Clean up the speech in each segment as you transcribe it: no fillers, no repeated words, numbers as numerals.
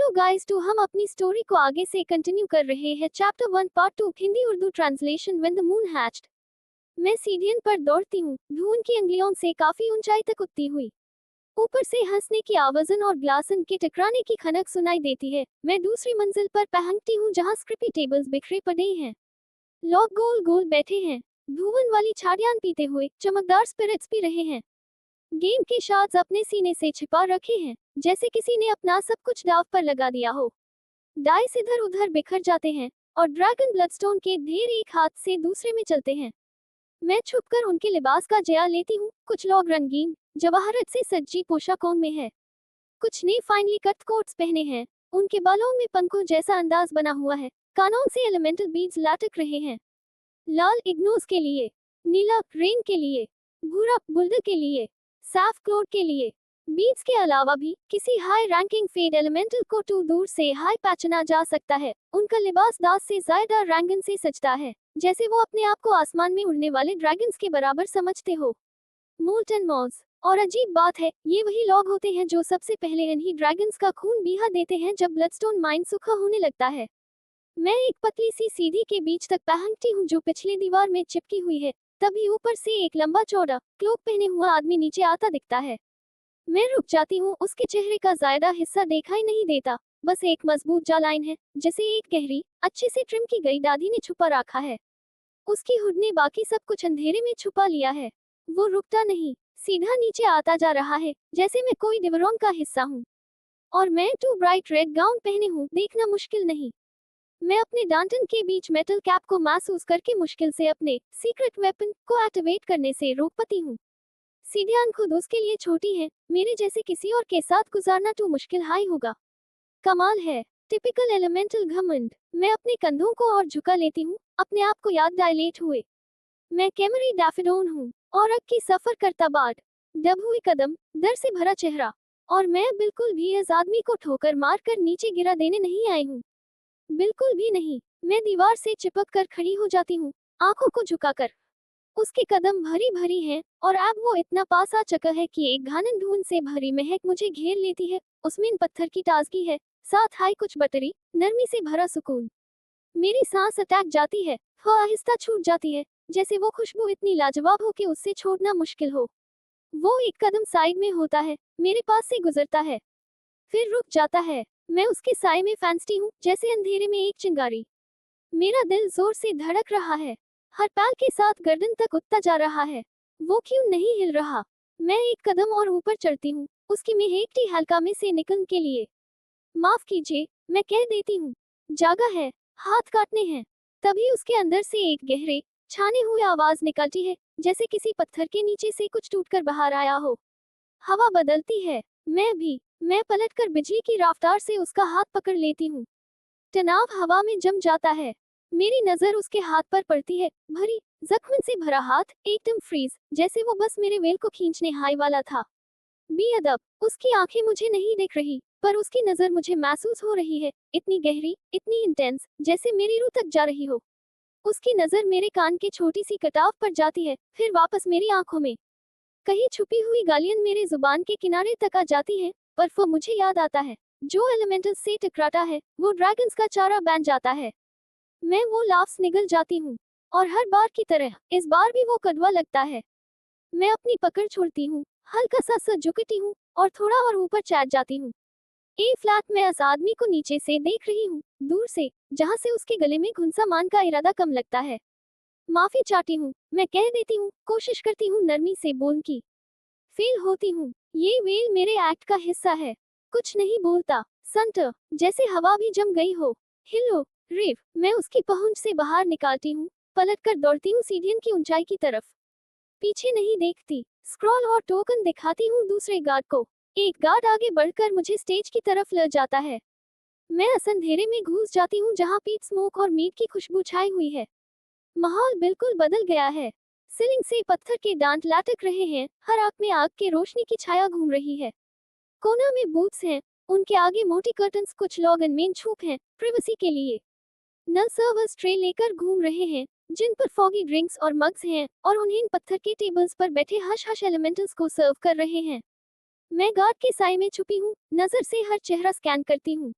Hello guys, तो हम अपनी स्टोरी को आगे से कंटिन्यू कर रहे हैं। Chapter 1 part 2 Hindi Urdu translation. When the moon hatched. मैं सीढ़ियों पर दौड़ती हूँ, धूल उनकी अंगुलियों से काफी ऊंचाई तक उठती हुई। ऊपर से हंसने की आवाज़न और ग्लासन के टकराने की खनक सुनाई देती है। मैं दूसरी मंजिल पर पहुंचती हूँ जहाँ स्क्रिपी टेबल्स बिखरे पड़े हैं। लोग गोल गोल बैठे हैं, धुवन वाली छाड़ियाँ पीते हुए चमकदार स्पिरिट्स पी रहे हैं। गेम के शॉट्स अपने सीने से छिपा रखे हैं, जैसे किसी ने अपना सब कुछ दांव पर लगा दिया हो। डाइस इधर उधर बिखर जाते हैं और ड्रैगन ब्लडस्टोन के ढेर एक हाथ से दूसरे में चलते हैं। मैं छुपकर उनके लिबास का जायजा लेती हूँ। कुछ लोग रंगीन जवाहरत से सज्जी पोशाकों में है, कुछ ने फाइनली कट कोट्स पहने हैं। उनके बालों में पंखों जैसा अंदाज बना हुआ है, कानों से एलिमेंटल बीड्स लटक रहे हैं। लाल इग्नोस के लिए, नीला रेन के लिए, भूरा बुल्डर के लिए, साफ क्लोड के लिए। बीड्स के अलावा भी किसी हाई रैंकिंग फेड एलिमेंटल को टू दूर से हाई पहचाना जा सकता है। उनका लिबास दास से ज्यादा रंगीन से सजता है, जैसे वो अपने आप को आसमान में उड़ने वाले ड्रैगन्स के बराबर समझते हो। मोल्टन मॉज। और अजीब बात है, ये वही लोग होते हैं जो सबसे पहले इन्हीं ड्रैगन्स का खून बहा देते हैं जब ब्लडस्टोन माइन सूखा होने लगता है। मैं एक पतली सी सीढ़ी के बीच तक पहुंचती हूँ जो पिछली दीवार में चिपकी हुई है। तभी ऊपर से एक लंबा चौड़ा क्लोक पहने हुआ आदमी नीचे आता दिखता है। मैं रुक जाती हूँ, उसके चेहरे का ज्यादा हिस्सा दिखाई नहीं देता, बस एक मजबूत जॉलाइन है जिसे एक गहरी अच्छे से ट्रिम की गई दाढ़ी ने छुपा रखा है। उसकी हुड ने बाकी सब कुछ अंधेरे में छुपा लिया है। वो रुकता नहीं, सीधा नीचे आता जा रहा है जैसे मैं कोई डिवरोन का हिस्सा हूँ। और मैं टू ब्राइट रेड गाउन पहने हूँ, देखना मुश्किल नहीं। मैं अपने डांटन के बीच मेटल कैप को महसूस करके मुश्किल से अपने सीक्रेट वेपन को एक्टिवेट करने से रोक पाती हूँ। सीढ़ियां खुद उसके लिए छोटी हैं, मेरे जैसे किसी और के साथ गुजारना तो मुश्किल हाई होगा। कमाल है, टिपिकल एलिमेंटल घमंड। मैं अपने कंधों को और झुका लेती हूँ, अपने आप को याद डायलेट हुए। मैं कैमरी डैफिडोन हूँ, और अब की सफर करता बाट, दब हुई कदम, डर से भरा चेहरा। और मैं बिल्कुल भी इस आदमी को ठोकर मार कर नीचे गिरा देने नहीं आई हूँ, बिल्कुल भी नहीं। मैं दीवार से चिपक कर खड़ी हो जाती हूँ, आंखों को झुकाकर। उसके कदम भरी भरी हैं, और अब वो इतना पास आ चुका है कि एक घानन धुन से भरी महक मुझे घेर लेती है। उसमें पत्थर की ताजगी है, साथ हाई कुछ बटरी नरमी से भरा सुकून। मेरी सांस अटक जाती है, वो आहिस्ता छूट जाती है, जैसे वो खुशबू इतनी लाजवाब हो कि उससे छोड़ना मुश्किल हो। वो एक कदम साइड में होता है, मेरे पास से गुजरता है, फिर रुक जाता है। मैं उसके साए में फैंसती हूँ, जैसे अंधेरे में एक चिंगारी। मेरा दिल जोर से धड़क रहा है, हर पैर के साथ गर्दन तक उठता जा रहा है। वो क्यों नहीं हिल रहा? मैं एक कदम और ऊपर चढ़ती हूँ, उसकी महकती हल्का में से निकलने के लिए। माफ कीजिए, मैं कह देती हूँ। जागा है, हाथ काटने हैं। तभी उसके अंदर से एक गहरे छाने हुए आवाज निकलती है, जैसे किसी पत्थर के नीचे से कुछ टूटकर बाहर आया हो। हवा बदलती है, मैं पलटकर बिजली की रफ्तार से उसका हाथ पकड़ लेती हूँ। तनाव हवा में जम जाता है। मेरी नजर उसके हाथ पर पड़ती है, भरी जख्म से भरा हाथ, एकदम फ्रीज, जैसे वो बस मेरे वेल को खींचने हाई वाला था। बेअदब, उसकी आंखें मुझे नहीं दिख रही, पर उसकी नजर मुझे महसूस हो रही है, इतनी गहरी, इतनी इंटेंस, जैसे मेरी रूह तक जा रही हो। उसकी नजर मेरे कान के छोटी सी कटाव पर जाती है, फिर वापस मेरी आंखों में। कहीं छुपी हुई गालियां मेरे जुबान के किनारे तक आ जाती हैं, पर वो मुझे याद आता है, जो एलिमेंटल से टकराता है वो ड्रैगन्स का चारा बन जाता है। मैं वो लाफ्स निगल जाती हूँ, और हर बार की तरह इस बार भी वो कड़वा लगता है। मैं अपनी पकड़ छोड़ती हूँ, हल्का सा झुकती हूँ, और थोड़ा और ऊपर चढ़ जाती हूँ। ए फ्लैट में इस आदमी को नीचे से देख रही हूँ, दूर से, जहाँ से उसके गले में घुंसा मान का इरादा कम लगता है। माफी चाहती हूँ, मैं कह देती हूँ, कोशिश करती हूँ नरमी से बोलने की। फेल होती हूँ। ये वेल मेरे एक्ट का हिस्सा है। कुछ नहीं बोलता, संटर, जैसे हवा भी जम गई हो। हिलो, रिव, मैं उसकी पहुंच से बाहर निकालती हूँ, पलटकर दौड़ती हूँ सीढ़ियों की ऊंचाई की तरफ। पीछे नहीं देखती, स्क्रॉल और टोकन दिखाती हूँ दूसरे गार्ड को। एक गार्ड आगे बढ़कर मुझे स्टेज की तरफ ले जाता है। मैं अंधेरे में घुस जाती हूँ जहाँ पीट स्मोक और मीट की खुशबू छाई हुई है। माहौल बिल्कुल बदल गया है। सीलिंग से पत्थर के डांट लटक रहे हैं, हर आंख में आग के रोशनी की छाया घूम रही है। कोना में बूथ्स हैं, उनके आगे मोटी कर्टन्स, कुछ लोग अनमेन छुप हैं, प्रिवेसी के लिए। नल सर्वर्स ट्रे लेकर घूम रहे हैं, जिन पर फॉगी ड्रिंक्स और मग्स हैं, और उन्हें पत्थर के टेबल्स पर बैठे हश हश एलिमेंटल्स को सर्व कर रहे हैं। मैं गार्ड के साए में छुपी हूँ, नजर से हर चेहरा स्कैन करती हूँ।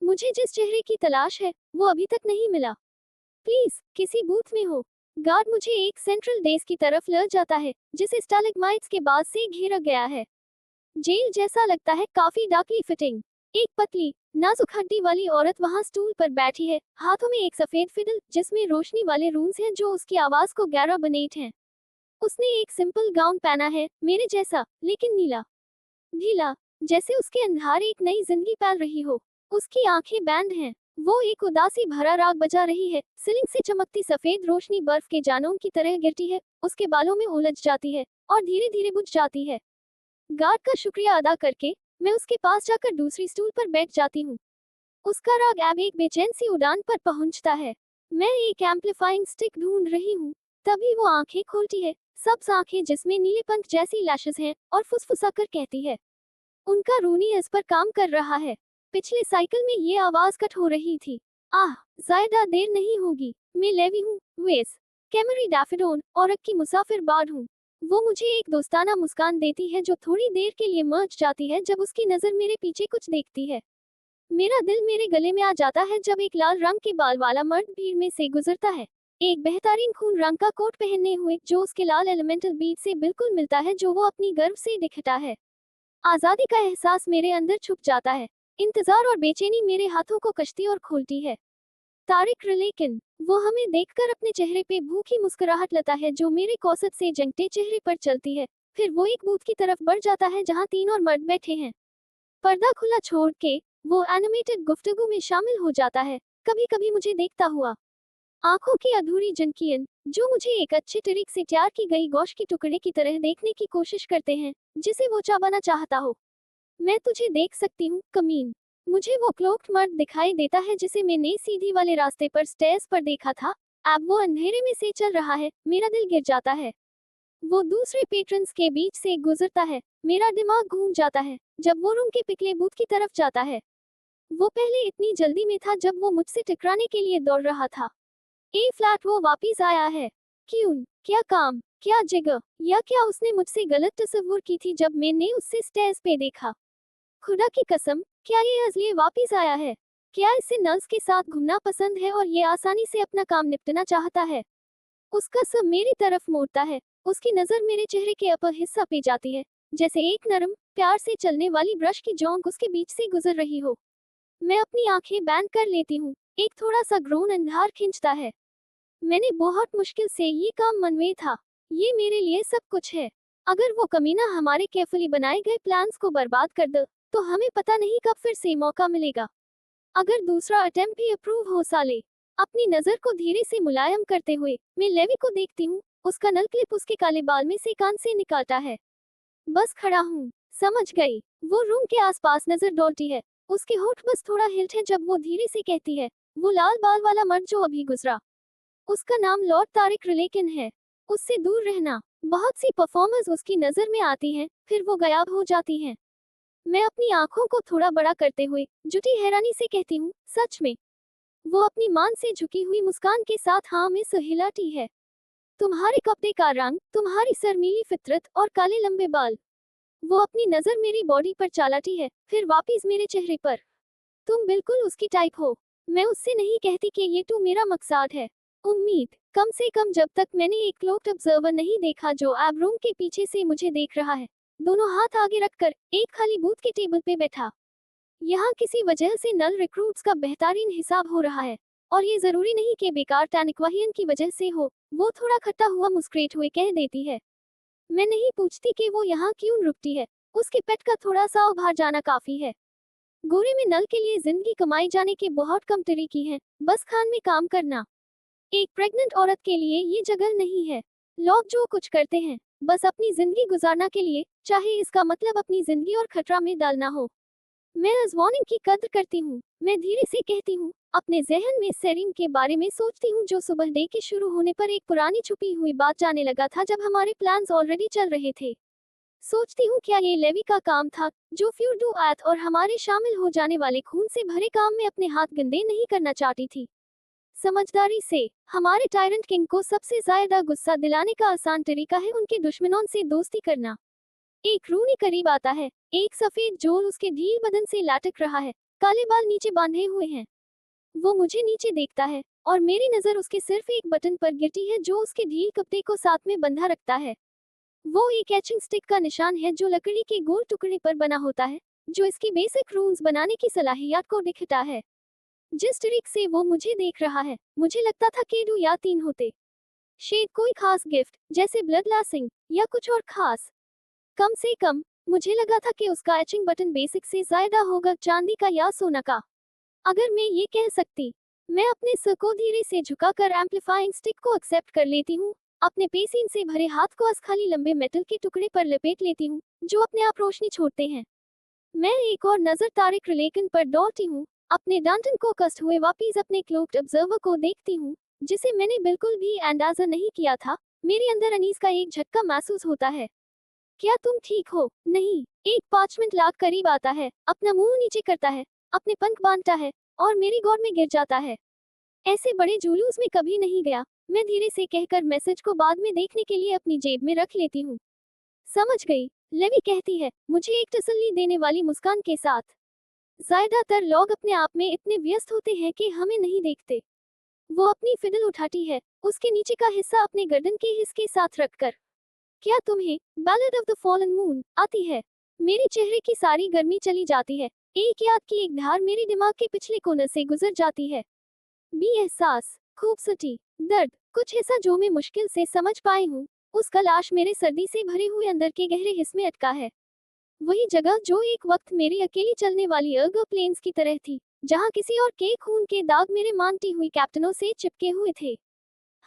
मुझे जिस चेहरे की तलाश है वो अभी तक नहीं मिला। प्लीज किसी बूथ में हो। गार्ड मुझे एक सेंट्रल डेस्क की तरफ ले जाता है जिसे स्टालेग्माइट्स के बाद से घेरा गया है। जेल जैसा लगता है, काफी डार्कली फिटिंग। एक पतली नाजुक हड्डी वाली औरत वहां स्टूल पर बैठी है, हाथों में एक सफेद फिडल जिसमें रोशनी वाले रून्स हैं जो उसकी आवाज को गहरा बनेट हैं। उसने एक सिंपल गाउन पहना है, मेरे जैसा, लेकिन नीला ढीला, जैसे उसके अंधार एक नई जिंदगी पाल रही हो। उसकी आंखें बैंड हैं। वो एक उदासी भरा राग बजा रही है। सीलिंग से चमकती सफेद रोशनी बर्फ के जानों की तरह गिरती है, उसके बालों में उलझ जाती है और धीरे धीरे बुझ जाती है। गार्ड का शुक्रिया अदा करके मैं उसके पास जाकर दूसरी स्टूल पर बैठ जाती हूँ। उसका राग अब एक बेचैन सी उड़ान पर पहुंचता है। मैं एक एम्पलीफाइंग स्टिक ढूंढ रही हूँ, तभी वो आंखें खोलती है, सब्ज आंखें जिसमें नीले पंख जैसी लैशेस हैं, और फुसफुसाकर कहती है। उनका रूनी इस पर काम कर रहा है। पिछले साइकिल में ये आवाज कट हो रही थी। आह, ज्यादा देर नहीं होगी। मैं लेवी हूँ, वेस कैमरी डैफिडोन, और की मुसाफिर बार्ड हूँ। वो मुझे एक दोस्ताना मुस्कान देती है जो थोड़ी देर के लिए मर्ज जाती है जब उसकी नजर मेरे पीछे कुछ देखती है। मेरा दिल मेरे गले में आ जाता है जब एक लाल रंग के बाल वाला मर्द भीड़ में से गुजरता है। एक बेहतरीन खून रंग का कोट पहनने हुए जो उसके लाल एलिमेंटल बीट से बिल्कुल मिलता है जो वो अपनी गर्व से दिखता है। आजादी का एहसास मेरे अंदर छुप जाता है। इंतजार और बेचैनी मेरे हाथों को कश्ती और खोलती है। तारिक लेकिन वो हमें देखकर अपने चेहरे पे भूखी मुस्कुराहट लाता है जो मेरे कौसत से जंगते चेहरे पर चलती है। फिर वो एक बूथ की तरफ बढ़ जाता है जहाँ 3 और मर्द बैठे हैं। पर्दा खुला छोड़ के वो एनिमेटेड गुफ्तगू में शामिल हो जाता है, कभी कभी मुझे देखता हुआ। आंखों की अधूरी झनकियन जो मुझे एक अच्छे तरीक से तैयार की गई गोश्त की टुकड़े की तरह देखने की कोशिश करते हैं, जिसे वो चाबाना चाहता हो। मैं तुझे देख सकती हूँ, कमीन। मुझे वो क्लोक्ड मर्द दिखाई देता है जिसे मैंने सीधी वाले रास्ते पर स्टेयर्स पर देखा था। अब वो अंधेरे में से चल रहा है, मेरा दिल गिर जाता है। वो दूसरे पेट्रन्स के बीच से गुजरता है, मेरा दिमाग घूम जाता है जब वो रूम के पिछले बूथ की तरफ जाता है। वो पहले इतनी जल्दी में था जब वो मुझसे टकराने के लिए दौड़ रहा था। ए फ्लैट वो वापिस आया है। क्यों? क्या काम? क्या जगह? या क्या उसने मुझसे गलत तस्वीर की थी जब मैंने उससे स्टेज पे देखा? खुदा की कसम, क्या ये असली वापिस आया है? क्या इसे नर्स के साथ घूमना पसंद है और ये आसानी से अपना काम निपटना चाहता है? उसका सब मेरी तरफ मोड़ता है। उसकी नजर मेरे चेहरे के अपर हिस्सा पे जाती है, जैसे एक नरम प्यार से चलने वाली ब्रश की जोंक उसके बीच से गुजर रही हो। मैं अपनी आंखें बैंड कर लेती हूँ। एक थोड़ा सा ग्रोन अंधार खिंचता है। मैंने बहुत मुश्किल से ये काम मनवे था। ये मेरे लिए सब कुछ है। अगर वो कमीना हमारे केयरफुली बनाए गए प्लान्स को बर्बाद कर दे, तो हमें पता नहीं कब फिर से मौका मिलेगा। अगर दूसरा अटेम्प्ट भी अप्रूव हो साले। अपनी नजर को धीरे से मुलायम करते हुए मैं लेवी को देखती हूँ। उसका नल क्लिप उसके काले बाल में से कान से निकालता है। बस खड़ा हूँ। समझ गई। वो रूम के आसपास नजर डोलती है। उसके होठ बस थोड़ा हिलते हैं जब वो धीरे से कहती है, वो लाल बाल वाला मर्द जो अभी गुजरा। उसका नाम लॉर्ड तारिक लेकिन है। उससे दूर रहना। बहुत सी परफॉर्मर्स उसकी नजर में आती हैं, फिर वो गायब हो जाती हैं। मैं अपनी आंखों को थोड़ा बड़ा करते हुए जुटी हैरानी से कहती हूँ, सच में? वो अपनी मान से झुकी हुई मुस्कान के साथ हाँ में हिलाती है। तुम्हारे कपड़े का रंग, तुम्हारी शर्मीली फितरत और काले लंबे बाल। वो अपनी नजर मेरी बॉडी पर चालाती है, फिर वापस मेरे चेहरे पर। तुम बिल्कुल उसकी टाइप हो। मैं उससे नहीं कहती कि ये तो मेरा मकसद है। उम्मीद, कम से कम जब तक मैंने एक क्लोक्ड ऑब्जर्वर नहीं देखा जो एब रूम के पीछे से मुझे देख रहा है, दोनों हाथ आगे रखकर एक खाली बूथ के टेबल पे बैठा। यहाँ किसी वजह से नल रिक्रूट्स का बेहतरीन हिसाब हो रहा है, और ये जरूरी नहीं कि बेकार टैनिक्वाहियन की वजह से हो। वो थोड़ा खट्टा हुआ मुस्कुराते हुए कह देती है। मैं नहीं पूछती कि वो यहाँ क्यों रुकती है। उसके पेट का थोड़ा सा उभार जाना काफी है। गोरे में नल के लिए जिंदगी कमाई जाने के बहुत कम तरीके हैं, बस खान में काम करना। एक प्रेग्नेंट औरत के लिए ये जगह नहीं है। लोग जो कुछ करते हैं, बस अपनी जिंदगी गुजारना के लिए, चाहे इसका मतलब अपनी जिंदगी और खतरा में डालना हो। मैं इस वार्निंग की कद्र करती हूँ। मैं धीरे से कहती हूँ, अपने जहन में सेरिंग के बारे में सोचती हूँ जो सुबह डे के शुरू होने पर एक पुरानी छुपी हुई बात जाने लगा था जब हमारे प्लान्स ऑलरेडी चल रहे थे। सोचती हूँ क्या ये लेवी का काम था, जो फ्यूडू आयत और हमारे शामिल हो जाने वाले खून से भरे काम में अपने हाथ गंदे नहीं करना चाहती थी। समझदारी से हमारे टायरेंट किंग को सबसे ज्यादा गुस्सा दिलाने का आसान तरीका है उनके दुश्मनों से दोस्ती करना। एक रूनी करीब आता है, एक सफेद जोल उसके ढील बदन से लटक रहा है, काले बाल नीचे बांधे हुए हैं। वो मुझे नीचे देखता है और मेरी नजर उसके सिर्फ एक बटन पर गिरती है जो उसके ढील कपड़े को साथ में बंधा रखता है। वो एक एचिंग स्टिक का निशान है जो लकड़ी के गोल टुकड़े पर बना होता है, जो इसकी बेसिक रूल्स बनाने की सलाहियत को दिखता है। जिस तरीके से वो मुझे देख रहा है, मुझे लगता था कि 2 या 3 होते। शायद कोई खास गिफ्ट, जैसे ब्लड लैसिंग या कुछ और खास। कम से कम मुझे लगा था कि उसका एचिंग बटन बेसिक से ज्यादा होगा, चांदी का या सोना का। अगर मैं ये कह सकती, मैं अपने सर को धीरे से झुकाकर एम्पलीफाइंग स्टिक को एक्सेप्ट कर लेती हूँ। अपने पेसिन से भरे हाथ को खाली लंबे मेटल के टुकड़े पर लपेट लेती हूँ, जो अपने आप रोशनी छोड़ते हैं। मैं एक और नजर तारिक रिलेकन पर दौड़ती हूँ। अपने डांटन को कस्ट हुए वापिस अपने क्लोक्ड ऑब्जर्वर को देखती हूँ, जिसे मैंने बिल्कुल भी अंदाजा नहीं किया था। मेरे अंदर अनीस का एक झटका महसूस होता है। क्या तुम ठीक हो? नहीं। एक 5 मिनट लाख करीब आता है, अपना मुंह नीचे करता है, अपने पंख बांधता है और मेरी गोद में गिर जाता है। ऐसे बड़े जुलूस में कभी नहीं गया, मैं धीरे से कहकर मैसेज को बाद में देखने के लिए अपनी जेब में रख लेती हूँ। समझ गई, लेवी कहती है, मुझे एक तसल्ली देने वाली मुस्कान के साथ। ज्यादातर लोग अपने आप में इतने व्यस्त होते हैं कि हमें नहीं देखते। वो अपनी फिडल उठाती है, उसके नीचे का हिस्सा अपने गर्दन के हिस्से के साथ रखकर। क्या तुम्हें ballad of the fallen moon आती है? मेरे चेहरे की सारी गर्मी चली जाती है। एक याद की एक धार मेरे दिमाग के पिछले कोने से गुजर जाती है। भी एहसास, खूबसूरती, दर्द, कुछ ऐसा जो मैं मुश्किल से समझ पाई हूँ। उसका लाश मेरे सर्दी से भरे हुए अंदर के गहरे हिस्से में अटका है। वही जगह जो एक वक्त मेरी अकेली चलने वाली अर्गो प्लेन्स की तरह थी, जहाँ किसी और के खून के दाग मेरे मानती हुई कैप्टनों से चिपके हुए थे।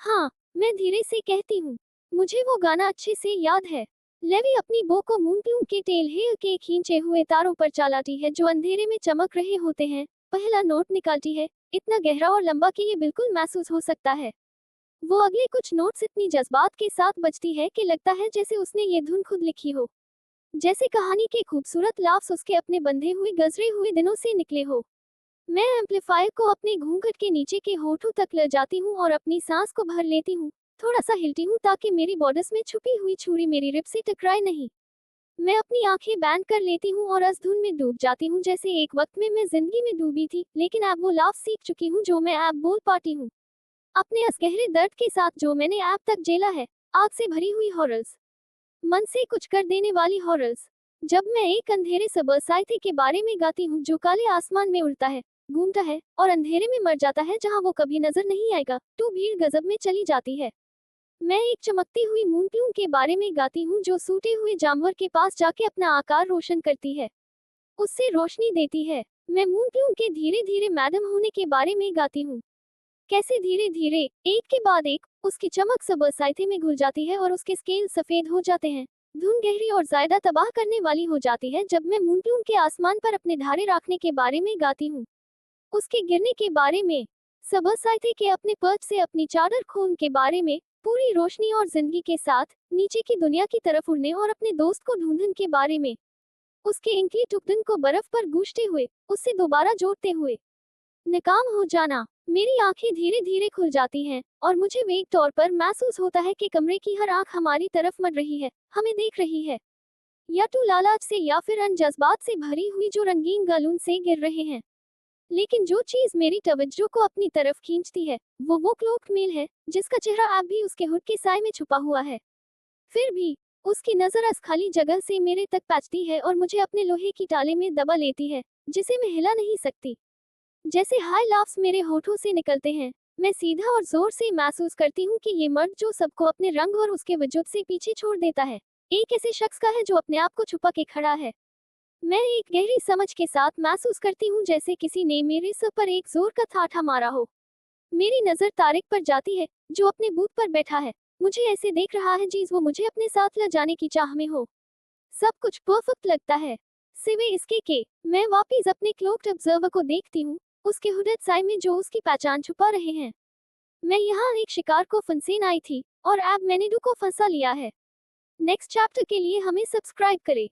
हाँ, मैं धीरे से कहती हूँ, मुझे वो गाना अच्छे से याद है। लेवी अपनी बो को मूनप्लूम के टेल हेयर के खींचे हुए तारों पर चलाती है जो अंधेरे में चमक रहे होते हैं। पहला नोट निकालती है, इतना गहरा और लंबा कि ये बिल्कुल महसूस हो सकता है। वो अगले कुछ नोट्स इतनी जज्बात के साथ बजती है कि लगता है जैसे उसने ये धुन खुद लिखी हो, जैसे कहानी के खूबसूरत लाफ्स उसके अपने बंधे हुए गुजरे हुए दिनों से निकले हो। मैं एम्पलीफायर को अपने घूंघट के नीचे के होठों तक ले जाती हूँ और अपनी सांस को भर लेती हूँ। थोड़ा सा हिलती हूँ ताकि मेरी बॉर्डर्स में छुपी हुई छुरी मेरी रिब से टकराए नहीं। मैं अपनी आंखें बैंड कर लेती हूँ और इस धुन में डूब जाती हूँ जैसे एक वक्त में मैं जिंदगी में डूबी थी, लेकिन अब वो लाफ सीख चुकी हूँ जो मैं अब बोल पाती हूँ। अपने इस गहरे दर्द के साथ जो मैंने अब तक झेला है, आग से भरी हुई हॉरर्स, मन से कुछ कर देने वाली हॉरर्स। जब मैं एक अंधेरे सबरसाइथे के बारे में गाती हूँ जो काले आसमान में उड़ता है, घूमता है और अंधेरे में मर जाता है जहाँ वो कभी नजर नहीं आएगा, तो भीड़ गजब में चली जाती है। मैं एक चमकती हुई मूनप्लूम के बारे में गाती हूँ जो सूटे हुए जानवर के पास जाके अपना आकार रोशन करती है, उससे रोशनी देती है। मैं मूनप्लूम के धीरे धीरे मैडम होने के बारे में गाती हूँ। कैसे धीरे धीरे, एक के बाद एक, उसकी चमक सबरसाइथे में घुल जाती है और उसके स्केल सफेद हो जाते हैं। धुन गहरी और ज्यादा तबाह करने वाली हो जाती है जब मैं मूनप्लूम के आसमान पर अपने धारे रखने के बारे में गाती हूँ, उसके गिरने के बारे में, सबरसाइथे के अपने पर्च से अपनी चादर खोलने के बारे में, पूरी रोशनी और जिंदगी के साथ नीचे की दुनिया की तरफ उड़ने और अपने दोस्त को ढूंढने के बारे में, उसके इंकली टुकड़न को बर्फ पर गूंजते हुए, उससे दोबारा जोड़ते हुए। नाकाम हो जाना। मेरी आंखें धीरे धीरे खुल जाती हैं और मुझे वेग तौर पर महसूस होता है कि कमरे की हर आंख हमारी तरफ मड़ रही है, हमें देख रही है, या तो लालच से या फिर अन जज्बात से भरी हुई जो रंगीन गलून से गिर रहे हैं। लेकिन जो चीज मेरी तवज्जो को अपनी तरफ खींचती है, वो क्लोक्ड मेल है, जिसका चेहरा अब भी उसके हुड के साए में छुपा हुआ है। फिर भी उसकी नजर इस खाली जगह से मेरे तक पहुंचती है और मुझे अपने लोहे की टाले में दबा लेती है, जिसे मैं हिला नहीं सकती। जैसे हाई लाफ्स मेरे होठों से निकलते हैं, मैं सीधा और जोर से महसूस करती हूँ कि ये मर्द जो सबको अपने रंग और उसके वजूद से पीछे छोड़ देता है, एक ऐसे शख्स का है जो अपने आप को छुपा के खड़ा है। मैं एक गहरी समझ के साथ महसूस करती हूँ जैसे किसी ने मेरे सर पर एक जोर का ठाठा मारा हो। मेरी नजर तारिक पर जाती है, जो अपने बूथ पर बैठा है, मुझे ऐसे देख रहा है जीज वो मुझे अपने साथ ले जाने की चाह में हो। सब कुछ परफेक्ट लगता है, सिवाय इसके के मैं वापिस अपने क्लोक्ड ऑब्जर्वर को देखती हूँ, उसके हुडेड साए में जो उसकी पहचान छुपा रहे हैं। मैं यहाँ एक शिकार को फंसेन आई थी और अब मैंने को फंसा लिया है। नेक्स्ट चैप्टर के लिए हमें सब्सक्राइब करें।